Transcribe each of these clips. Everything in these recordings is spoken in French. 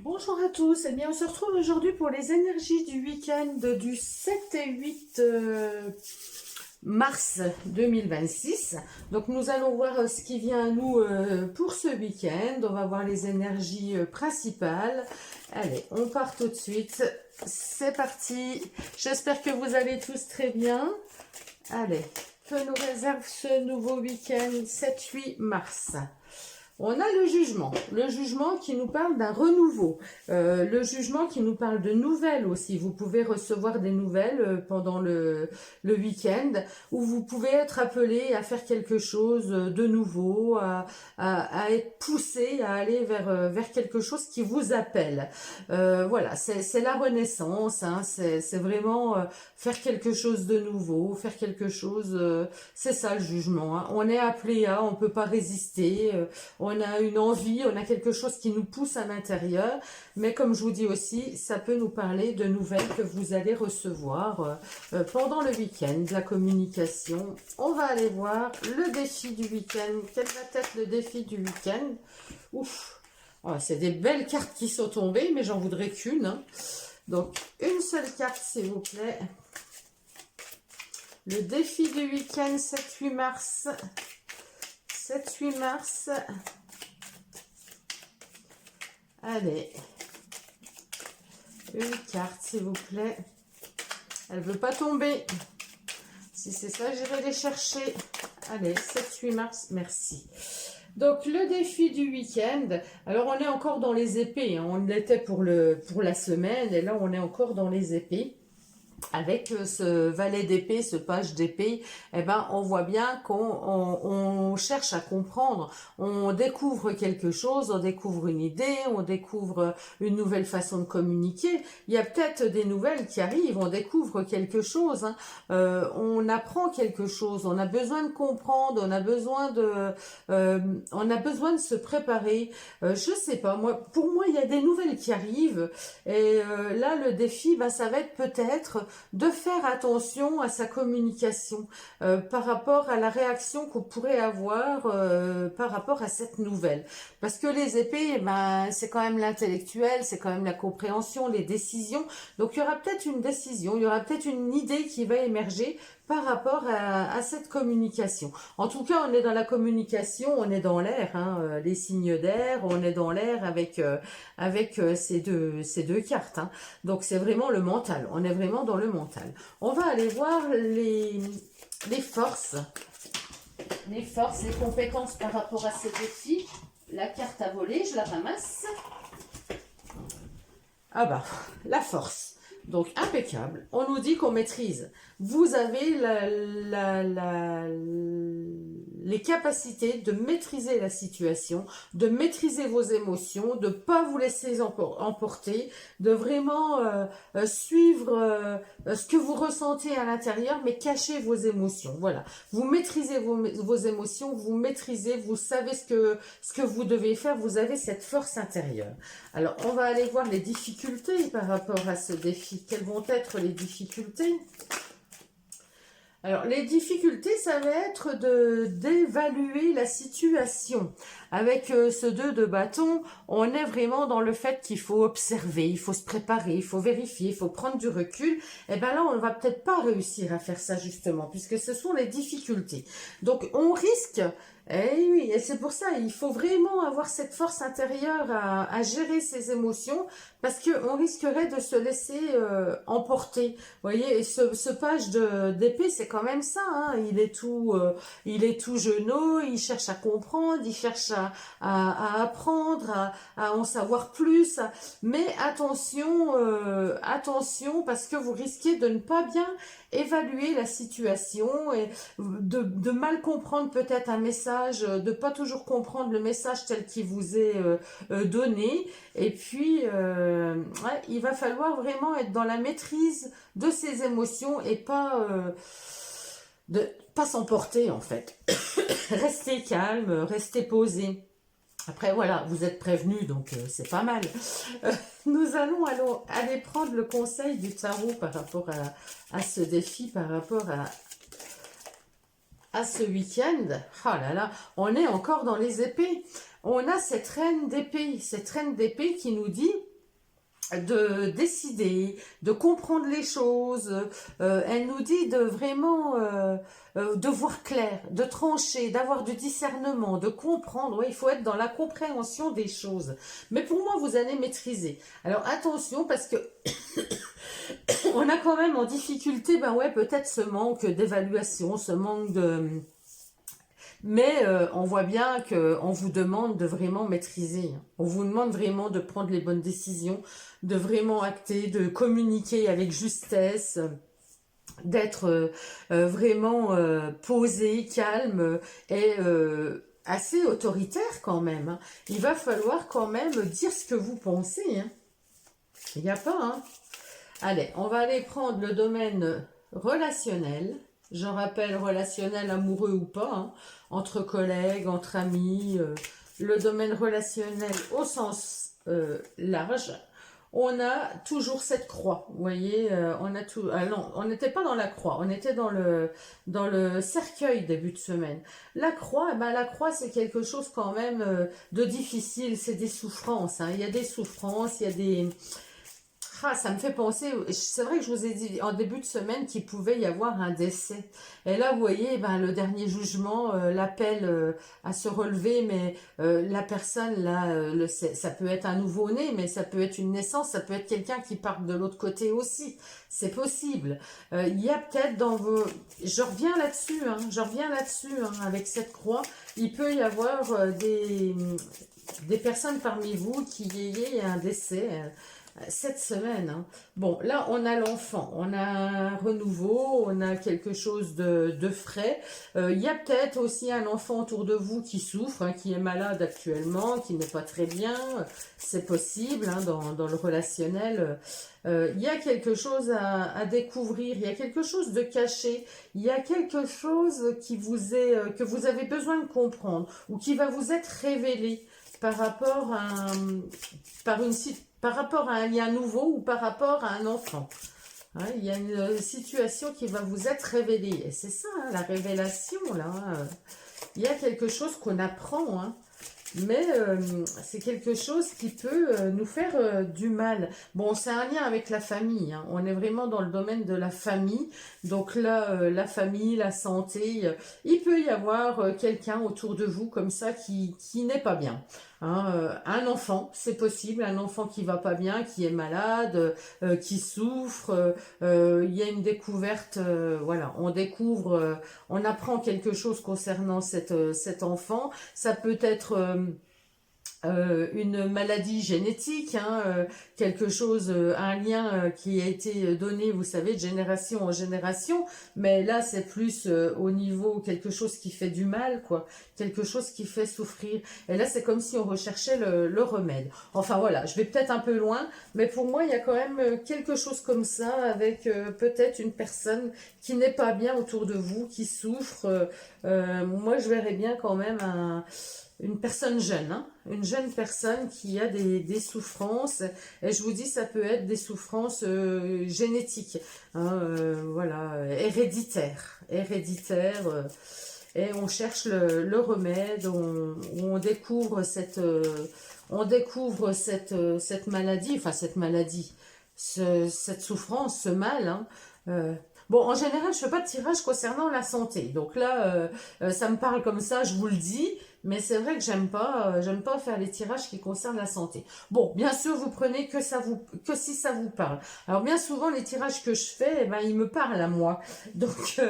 Bonjour à tous, eh bien on se retrouve aujourd'hui pour les énergies du week-end du 7 et 8 mars 2026. Donc nous allons voir ce qui vient à nous pour ce week-end. On va voir les énergies principales. Allez, on part tout de suite. C'est parti. J'espère que vous allez tous très bien. Allez, que nous réserve ce nouveau week-end 7-8 mars? On a le jugement qui nous parle d'un renouveau, le jugement qui nous parle de nouvelles aussi. Vous pouvez recevoir des nouvelles pendant le week-end où vous pouvez être appelé à faire quelque chose de nouveau, à être poussé, à aller vers quelque chose qui vous appelle. Voilà, c'est la renaissance, hein, c'est vraiment faire quelque chose de nouveau, faire quelque chose, c'est ça le jugement. Hein. On est appelé à, on peut pas résister. On a une envie, on a quelque chose qui nous pousse à l'intérieur, mais comme je vous dis aussi, ça peut nous parler de nouvelles que vous allez recevoir pendant le week-end, la communication. On va aller voir le défi du week-end. Quel va être le défi du week-end? Ouf, oh, c'est des belles cartes qui sont tombées, mais j'en voudrais qu'une. Hein. Donc, une seule carte, s'il vous plaît. Le défi du week-end 7-8 mars. 7-8 mars. Allez. Une carte, s'il vous plaît. Elle ne veut pas tomber. Si c'est ça, j'irai les chercher. Allez, 7-8 mars, merci. Donc, le défi du week-end. Alors, on est encore dans les épées. Hein. On l'était pour la semaine. Et là, on est encore dans les épées. Avec ce valet d'épée, ce page d'épée, eh ben, on voit bien qu'on cherche à comprendre. On découvre quelque chose, on découvre une idée, on découvre une nouvelle façon de communiquer. Il y a peut-être des nouvelles qui arrivent, on découvre quelque chose, hein. On apprend quelque chose, on a besoin de comprendre, on a besoin de se préparer. Je sais pas, pour moi, il y a des nouvelles qui arrivent. Et là, le défi, ben, ça va être peut-être de faire attention à sa communication par rapport à la réaction qu'on pourrait avoir par rapport à cette nouvelle. Parce que les épées, ben, c'est quand même l'intellectuel, c'est quand même la compréhension, les décisions. Donc il y aura peut-être une décision, il y aura peut-être une idée qui va émerger par rapport à cette communication. En tout cas, on est dans la communication, on est dans l'air, hein, les signes d'air, on est dans l'air avec ces deux cartes. Hein. Donc c'est vraiment le mental, on est vraiment dans le mental. On va aller voir les forces, les compétences par rapport à ces défis. La carte à voler, je la ramasse. Ah bah, la force. Donc, impeccable. On nous dit qu'on maîtrise. Vous avez les capacités de maîtriser la situation, de maîtriser vos émotions, de ne pas vous laisser emporter, de vraiment suivre ce que vous ressentez à l'intérieur, mais cacher vos émotions. Voilà. Vous maîtrisez vos émotions, vous maîtrisez, vous savez ce que vous devez faire, vous avez cette force intérieure. Alors, on va aller voir les difficultés par rapport à ce défi. Quelles vont être les difficultés? Alors, les difficultés, ça va être d'évaluer la situation. Avec ce 2 de bâton, on est vraiment dans le fait qu'il faut observer, il faut se préparer, il faut vérifier, il faut prendre du recul. Et bien là, on ne va peut-être pas réussir à faire ça justement, puisque ce sont les difficultés. Donc, on risque... Eh oui, et c'est pour ça, il faut vraiment avoir cette force intérieure à gérer ses émotions, parce qu'on risquerait de se laisser emporter. Vous voyez, et ce page d'épée, c'est quand même ça. Hein, il est tout jeunot, il cherche à comprendre, il cherche à apprendre, à en savoir plus. Mais attention, attention, parce que vous risquez de ne pas bien évaluer la situation et de mal comprendre peut-être un message, de pas toujours comprendre le message tel qu'il vous est donné. Et puis, ouais, il va falloir vraiment être dans la maîtrise de ses émotions et pas s'emporter en fait. Restez calme, restez posé. Après, voilà, vous êtes prévenus, donc c'est pas mal. Nous allons aller prendre le conseil du tarot par rapport à ce défi, par rapport à ce week-end. Oh là là, on est encore dans les épées. On a cette reine d'épée qui nous dit de décider, de comprendre les choses. Elle nous dit de vraiment de voir clair, de trancher, d'avoir du discernement, de comprendre. Ouais, il faut être dans la compréhension des choses. Mais pour moi, vous allez maîtriser. Alors attention, parce que on a quand même en difficulté, ben ouais, peut-être ce manque d'évaluation, ce manque de... Mais on voit bien qu'on vous demande de vraiment maîtriser. On vous demande vraiment de prendre les bonnes décisions, de vraiment acter, de communiquer avec justesse, d'être vraiment posé, calme et assez autoritaire quand même, hein. Il va falloir quand même dire ce que vous pensez, hein. Il n'y a pas, hein. Allez, on va aller prendre le domaine relationnel. Je rappelle, relationnel, amoureux ou pas, hein, entre collègues, entre amis, le domaine relationnel au sens large. On a toujours cette croix, vous voyez, on a tout. Ah non, on n'était pas dans la croix, on était dans le cercueil début de semaine. La croix, ben la croix c'est quelque chose quand même de difficile, c'est des souffrances, hein. Il y a des souffrances, il y a des... Ah, ça me fait penser, c'est vrai que je vous ai dit en début de semaine qu'il pouvait y avoir un décès. Et là, vous voyez, ben, le dernier jugement, l'appel à se relever, mais la personne, là, ça peut être un nouveau-né, mais ça peut être une naissance, ça peut être quelqu'un qui part de l'autre côté aussi. C'est possible. Il y a peut-être dans vos... Je reviens là-dessus, hein, avec cette croix. Il peut y avoir des personnes parmi vous qui aient un décès, cette semaine, hein. Bon, là, on a l'enfant, on a un renouveau, on a quelque chose de frais. Il y a peut-être aussi un enfant autour de vous qui souffre, hein, qui est malade actuellement, qui n'est pas très bien. C'est possible, hein, dans le relationnel. Il y a quelque chose à découvrir, il y a quelque chose de caché, il y a quelque chose qui vous est, que vous avez besoin de comprendre ou qui va vous être révélé par rapport à, par rapport à un lien nouveau ou par rapport à un enfant. Hein, il y a une situation qui va vous être révélée. Et c'est ça, hein, la révélation, là. Il y a quelque chose qu'on apprend, hein. Mais c'est quelque chose qui peut nous faire du mal. Bon, c'est un lien avec la famille, hein. On est vraiment dans le domaine de la famille. Donc là, la famille, la santé, il peut y avoir quelqu'un autour de vous comme ça qui n'est pas bien. Hein, un enfant, c'est possible, un enfant qui va pas bien, qui est malade, qui souffre. Il y a une découverte, voilà, on découvre, on apprend quelque chose concernant cet enfant. Ça peut être une maladie génétique, hein, quelque chose, un lien qui a été donné, vous savez, de génération en génération, mais là c'est plus au niveau quelque chose qui fait du mal, quoi, quelque chose qui fait souffrir. Et là c'est comme si on recherchait le remède. Enfin voilà, je vais peut-être un peu loin, mais pour moi il y a quand même quelque chose comme ça avec peut-être une personne qui n'est pas bien autour de vous, qui souffre. Moi je verrais bien quand même une personne jeune, hein, une jeune personne qui a des souffrances, et je vous dis, ça peut être des souffrances génétiques, hein, voilà, héréditaires, et on cherche le remède, on découvre cette maladie, enfin cette maladie, cette souffrance, ce mal, hein. Bon, en général, je fais pas de tirage concernant la santé. Donc là, ça me parle comme ça, je vous le dis. Mais c'est vrai que j'aime pas faire les tirages qui concernent la santé. Bon, bien sûr, vous prenez que si ça vous parle. Alors bien souvent, les tirages que je fais, eh ben, ils me parlent à moi. Donc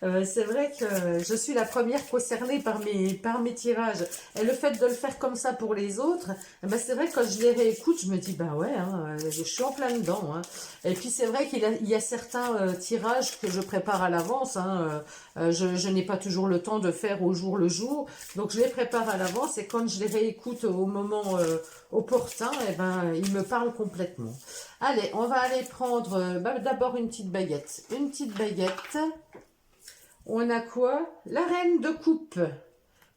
c'est vrai que je suis la première concernée par mes tirages. Et le fait de le faire comme ça pour les autres, eh ben, c'est vrai que quand je les réécoute, je me dis, bah ouais, hein, je suis en plein dedans, hein. Et puis c'est vrai qu'il y a certains tirages que je prépare à l'avance, hein. Je n'ai pas toujours le temps de faire au jour le jour. Donc je les prépare à l'avance et quand je les réécoute au moment opportun, eh ben, ils me parlent complètement. Allez, on va aller prendre d'abord une petite baguette. Une petite baguette. On a quoi? La reine de coupe.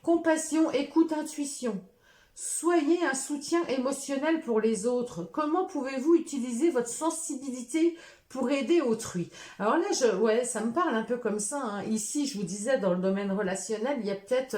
Compassion, écoute, intuition. Soyez un soutien émotionnel pour les autres. Comment pouvez-vous utiliser votre sensibilité pour aider autrui. Alors là, ouais, ça me parle un peu comme ça, hein. Ici, je vous disais, dans le domaine relationnel, il y a peut-être,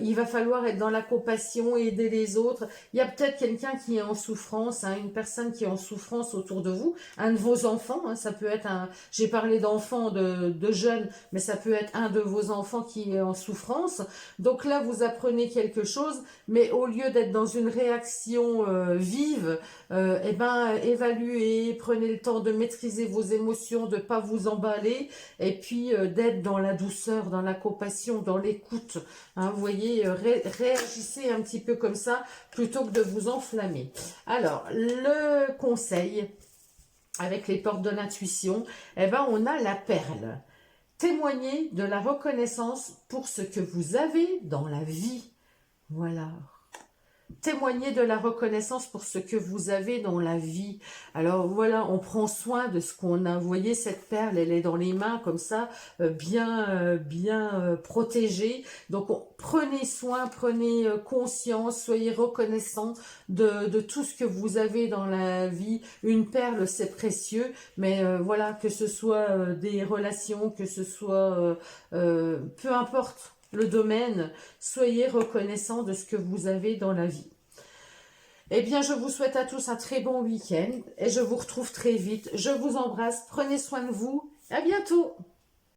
il va falloir être dans la compassion, aider les autres. Il y a peut-être quelqu'un qui est en souffrance, hein, une personne qui est en souffrance autour de vous, un de vos enfants, hein, ça peut être un, j'ai parlé d'enfants, de jeunes, mais ça peut être un de vos enfants qui est en souffrance. Donc là, vous apprenez quelque chose, mais au lieu d'être dans une réaction vive, eh ben, évaluez, prenez le temps de maîtriser vos émotions, de pas vous emballer, et puis d'être dans la douceur, dans la compassion, dans l'écoute. Hein, vous voyez, réagissez un petit peu comme ça, plutôt que de vous enflammer. Alors, le conseil, avec les portes de l'intuition, eh ben, on a la perle. Témoignez de la reconnaissance pour ce que vous avez dans la vie. Voilà. Témoignez de la reconnaissance pour ce que vous avez dans la vie. Alors voilà, on prend soin de ce qu'on a. Vous voyez, cette perle, elle est dans les mains comme ça, bien protégée. Donc prenez soin, prenez conscience, soyez reconnaissant de tout ce que vous avez dans la vie. Une perle, c'est précieux, mais voilà, que ce soit des relations, que ce soit peu importe le domaine, soyez reconnaissant de ce que vous avez dans la vie. Eh bien, je vous souhaite à tous un très bon week-end et je vous retrouve très vite. Je vous embrasse, prenez soin de vous, à bientôt.